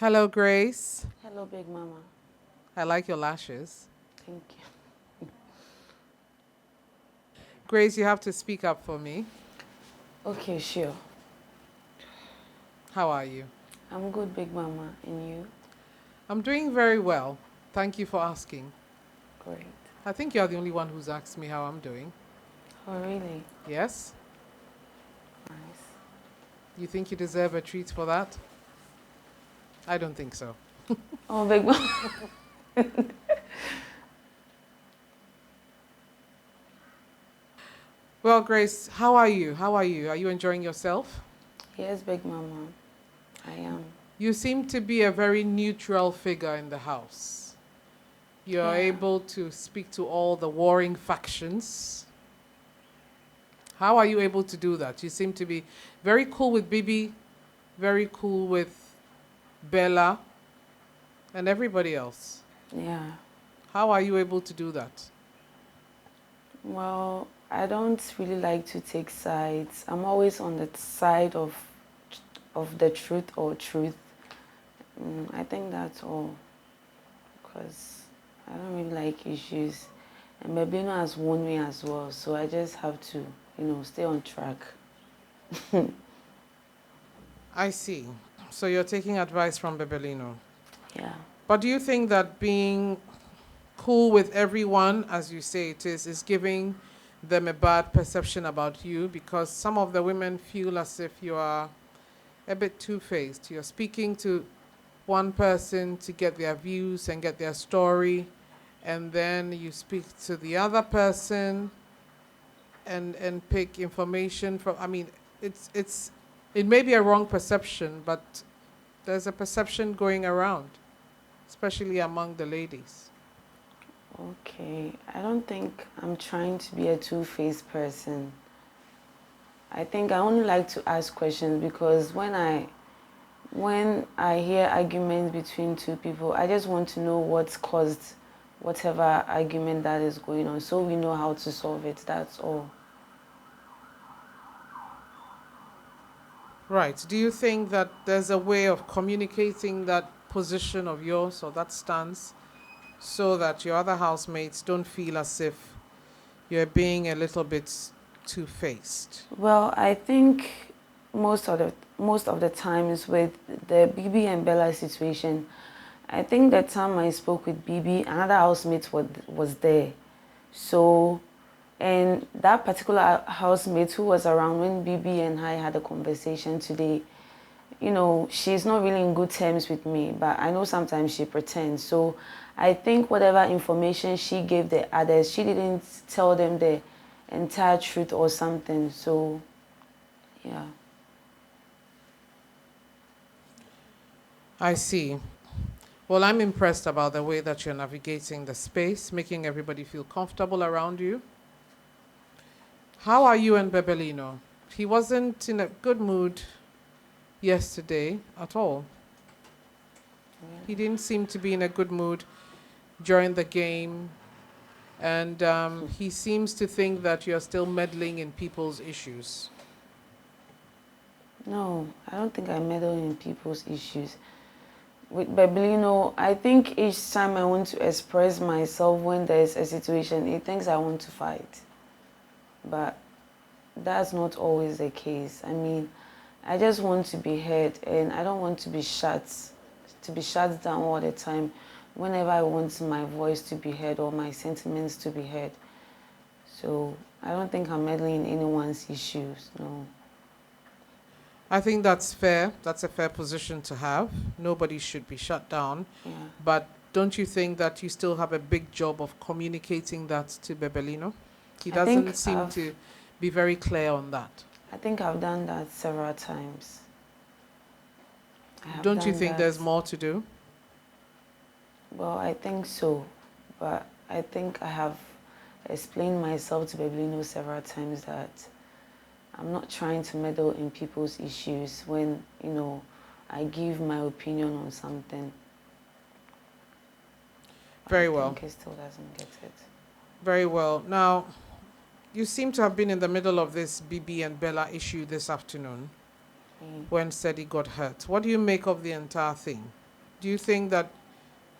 Hello, Grace. Hello, Big Mama. I like your lashes. Thank you. Grace, you have to speak up for me. Okay, sure. How are you? I'm good, Big Mama. And you? I'm doing very well. Thank you for asking. Great. I think you're the only one who's asked me how I'm doing. Oh, really? Yes? Nice. You think you deserve a treat for that? I don't think so. Oh, Big Mama. Well, Grace, how are you? How are you? Are you enjoying yourself? Yes, Big Mama. I am. You seem to be a very neutral figure in the house. You're Yeah. able to speak to all the warring factions. How are you able to do that? You seem to be very cool with Bibi, very cool with Bella, and everybody else. Yeah. How are you able to do that? Well, I don't really like to take sides. I'm always on the side of the truth or truth. I think that's all. Because I don't really like issues. And Babino has warned me as well. So I just have to, stay on track. I see. So you're taking advice from Bebelino. Yeah. But do you think that being cool with everyone, as you say it is giving them a bad perception about you? Because some of the women feel as if you are a bit two-faced. You're speaking to one person to get their views and get their story, and then you speak to the other person and pick information from. I mean, it may be a wrong perception, but there's a perception going around, especially among the ladies. Okay. I don't think I'm trying to be a two-faced person. I think I only like to ask questions because when I hear arguments between two people, I just want to know what's caused whatever argument that is going on so we know how to solve it. That's all. Right. Do you think that there's a way of communicating that position of yours or that stance so that your other housemates don't feel as if you're being a little bit two-faced? Well, I think most of the times with the BB and Bella situation, I think the time I spoke with BB, another housemate was there. So, and that particular housemate who was around when BB and I had a conversation today, she's not really in good terms with me, but I know sometimes she pretends. So I think whatever information she gave the others, she didn't tell them the entire truth or something. So, yeah. I see. Well, I'm impressed about the way that you're navigating the space, making everybody feel comfortable around you. How are you and Bebelino? He wasn't in a good mood yesterday at all. He didn't seem to be in a good mood during the game, and he seems to think that you're still meddling in people's issues. No, I don't think I meddle in people's issues. With Bebelino, I think each time I want to express myself when there's a situation, he thinks I want to fight. But that's not always the case. I mean, I just want to be heard and I don't want to be shut down all the time whenever I want my voice to be heard or my sentiments to be heard. So I don't think I'm meddling in anyone's issues, no. I think that's fair. That's a fair position to have. Nobody should be shut down. Yeah. But don't you think that you still have a big job of communicating that to Bebelino? He I think doesn't seem I've to be very clear on that. I think I've done that several times. I have Don't you done think that. there's more to do? Well, I think so. But I think I have explained myself to Bebelino several times that I'm not trying to meddle in people's issues when, I give my opinion on something. But I Very well. think he still doesn't get it. Very well. Now, you seem to have been in the middle of this BB and Bella issue this afternoon Mm. when Sedi got hurt. What do you make of the entire thing? Do you think that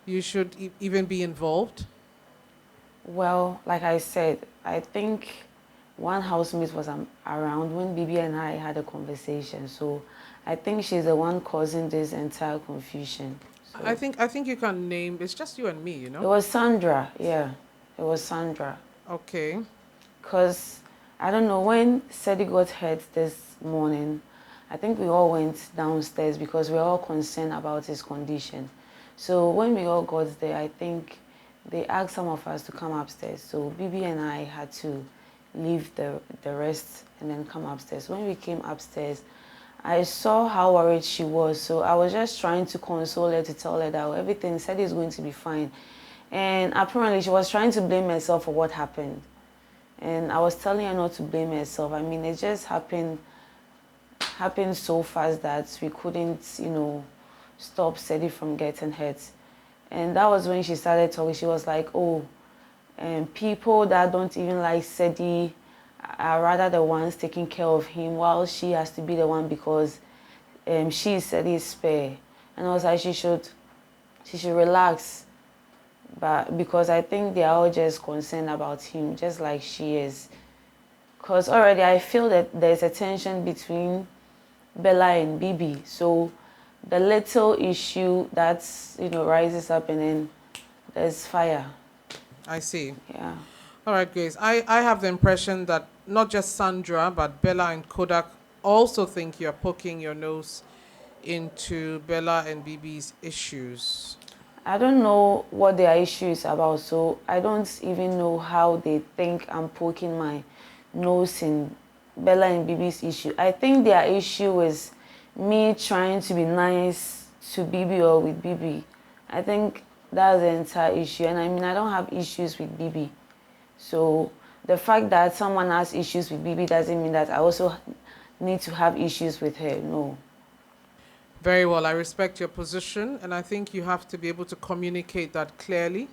you should even be involved? Well, like I said, I think one housemate was around when Bibi and I had a conversation. So I think she's the one causing this entire confusion. I So think I think you can name. It's just you and me, it was Sandra, yeah. It was Sandra. Okay. Because I don't know, when Sedi got hurt this morning, I think we all went downstairs because we were all concerned about his condition. So when we all got there, I think they asked some of us to come upstairs. So Bibi and I had to leave the rest and then come upstairs. When we came upstairs, I saw how worried she was. So I was just trying to console her, to tell her that everything Sedi is going to be fine. And apparently she was trying to blame herself for what happened. And I was telling her not to blame herself. I mean, it just happened so fast that we couldn't, stop Sedi from getting hurt. And that was when she started talking. She was like, oh, people that don't even like Sedi are rather the ones taking care of him, while she has to be the one because she is Sedi's spare. And I was like, she should relax. But because I think they are all just concerned about him, just like she is. Because already I feel that there's a tension between Bella and Bibi. So the little issue that rises up and then there's fire. I see. Yeah. All right, Grace. I have the impression that not just Sandra, but Bella and Kodak also think you're poking your nose into Bella and Bibi's issues. I don't know what their issue is about, so I don't even know how they think I'm poking my nose in Bella and Bibi's issue. I think their issue is me trying to be nice to Bibi or with Bibi. I think that's the entire issue. And I mean, I don't have issues with Bibi. So the fact that someone has issues with Bibi doesn't mean that I also need to have issues with her. No. Very well. I respect your position, and I think you have to be able to communicate that clearly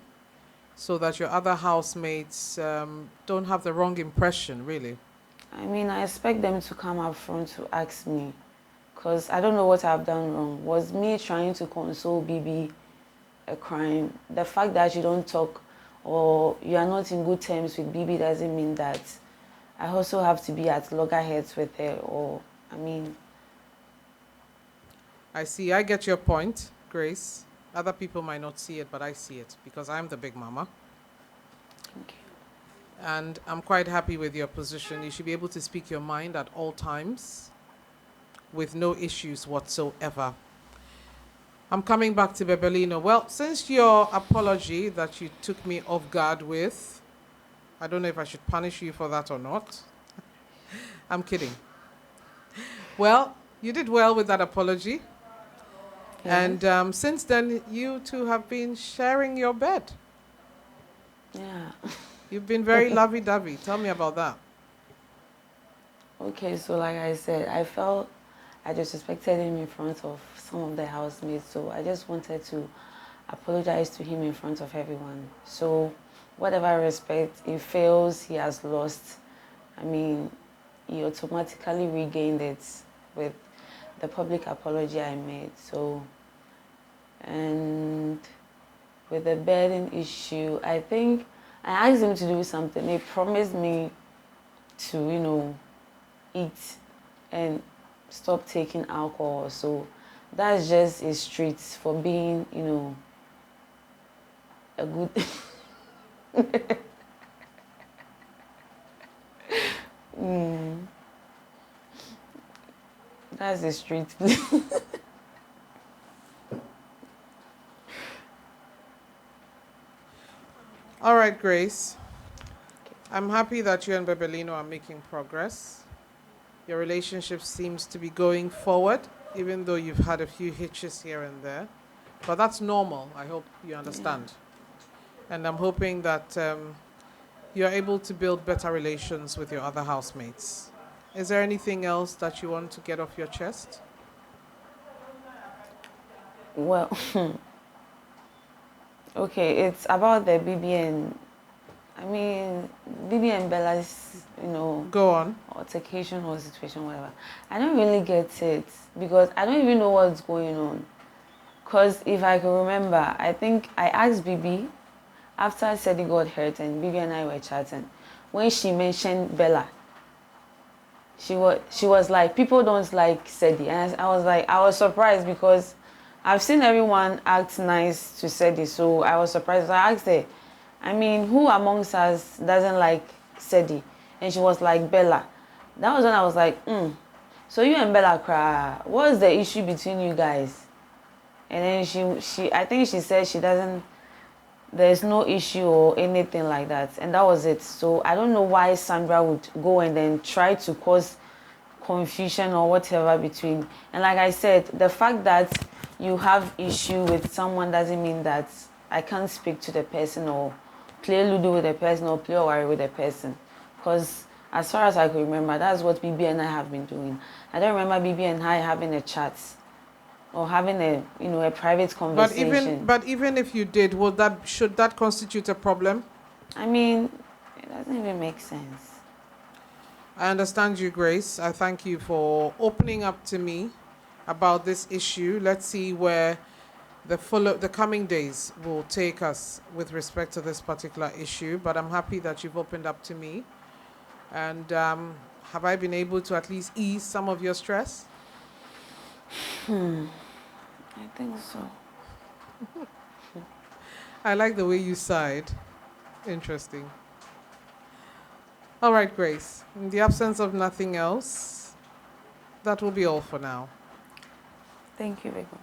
so that your other housemates don't have the wrong impression, really. I mean, I expect them to come up front to ask me, because I don't know what I've done wrong. Was me trying to console Bibi a crime? The fact that you don't talk or you are not in good terms with Bibi doesn't mean that I also have to be at loggerheads with her, or, I mean... I see. I get your point, Grace. Other people might not see it, but I see it because I'm the big mama. Thank you. And I'm quite happy with your position. You should be able to speak your mind at all times with no issues whatsoever. I'm coming back to Bebelino. Well, since your apology that you took me off guard with, I don't know if I should punish you for that or not. I'm kidding. Well, you did well with that apology. Yes. And since then, you two have been sharing your bed. Yeah. You've been very lovey-dovey. Tell me about that. Okay, so like I said, I felt I disrespected him in front of some of the housemates, so I just wanted to apologize to him in front of everyone. So whatever respect he feels he has lost, I mean, he automatically regained it with the public apology I made. So, and with the bedding issue, I think I asked him to do something. He promised me to, eat and stop taking alcohol. So that's just a street for being, a good... That's the street. All right, Grace. I'm happy that you and Bebelino are making progress. Your relationship seems to be going forward, even though you've had a few hitches here and there. But that's normal. I hope you understand. Yeah. And I'm hoping that you're able to build better relations with your other housemates. Is there anything else that you want to get off your chest? Well, okay, it's about the Bibi and Bella's, Go on. altercation or situation, whatever. I don't really get it because I don't even know what's going on. Because if I can remember, I think I asked Bibi after Sedi got hurt and Bibi and I were chatting. When she mentioned Bella, she was like, people don't like Sedi. And I was like, I was surprised because I've seen everyone act nice to Sedi. So I was surprised. So I asked her, I mean, who amongst us doesn't like Sedi? And she was like, Bella. That was when I was like, so you and Bella cry. What's the issue between you guys? And then I think she said she doesn't, there's no issue or anything like that. And that was it. So I don't know why Sandra would go and then try to cause confusion or whatever between. And like I said, the fact that you have issue with someone doesn't mean that I can't speak to the person or play Ludo with the person or play Owari with the person. Because as far as I can remember, that's what BB and I have been doing. I don't remember BB and I having a chat or having a private conversation. But even if you did, should that constitute a problem? I mean, it doesn't even make sense. I understand you, Grace. I thank you for opening up to me about this issue. Let's see where the coming days will take us with respect to this particular issue. But I'm happy that you've opened up to me. And have I been able to at least ease some of your stress? I think so. I like the way you sighed. Interesting. All right, Grace. In the absence of nothing else, that will be all for now. Thank you, Begum.